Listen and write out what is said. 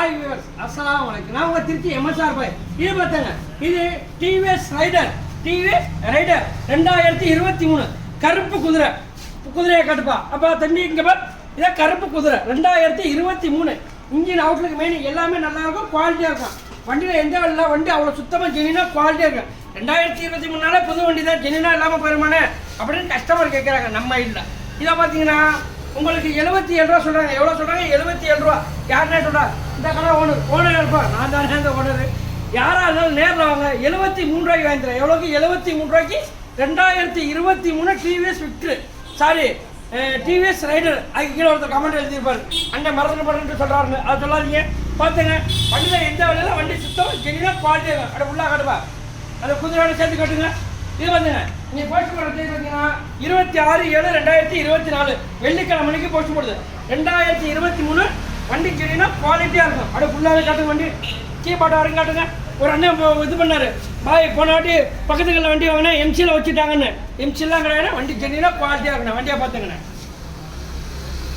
Hi viewers, அஸ்ஸலாமு அலைக்கும். நான் உங்கள் திருச்சி எம்எஸ்ஆர் பாய். இது பார்த்தாங்க, இது டிவிஎஸ் ரைடர் 2023 கருப்பு குதிரையை கட்டுப்பா. அப்போ தண்ணி இங்கே பார், இதான் கருப்பு குதிரை 2023. இன்ஜின் அவுட்லுக்கு மெயின் எல்லாமே நல்லா இருக்கும், குவாலிட்டியாக இருக்கும். வண்டியில் எந்த இல்லை, வண்டி அவ்வளோ சுத்தமாக ஜெனினாக குவாலிட்டியாக இருக்கும். 2023 புது வண்டி தான், ஜெனினா இல்லாமல் போயிருமானே அப்படின்னு கஸ்டமர் கேட்குறாங்க. நம்ம இல்லை. இதை பார்த்தீங்கன்னா உங்களுக்கு 77 ரூபா சொல்கிறாங்க. எவ்வளோ சொல்கிறாங்க? 77 ரூபா. யாருன்னே சொல்கிறா? இந்த கடை ஓனர் இருப்பார். நான் தானே இந்த ஓனர். யாராக இருந்தாலும் நேரில் வாங்க. 73 ரூபாய்க்கு வாங்கிக்கிறேன். எவ்வளோக்கு? 73 ரூபாய்க்கு 2023 டிவிஎஸ் விக்ட்ரு, சாரி டிவிஎஸ் ரைடர். அதுக்கு கீழே ஒருத்தர் கமெண்ட் எழுதியிருப்பார், அண்ணன் மறந்துட்டு சொல்கிறாருங்க. அதை சொல்லாதீங்க. பார்த்துங்க, வண்டியில் எந்த வழியில் வண்டி சுத்தம் ஜெனினா குவாலிட்டியாக இருக்கும். அப்படி உள்ளாக கட்டுப்பா. அதை குதிரையோட சேர்த்து கட்டுங்க. இது வந்துங்க, நீங்கள் போஸ்ட் போடுற தேதி பார்த்தீங்கன்னா 26/7/2024 வெள்ளிக்கிழமைக்கு போஸ்ட் போடுது. 2023 வண்டி ஜெனினா குவாலிட்டியாக இருக்கும். அப்படியே ஃபுல்லாகவே காட்டுங்க. வண்டி கீபாட்டை வரைக்கும் காட்டுங்க. ஒரு அண்ணன் இது பண்ணார், பாய் போன வாட்டி பக்கத்துக்குள்ள வண்டி வாங்கினா எம்சியில் வச்சுட்டாங்கன்னு. எம்சிலாம் கிடையாது, வண்டி ஜெனினா குவாலிட்டியாக இருக்கணும். வண்டியை பார்த்துங்கண்ணே.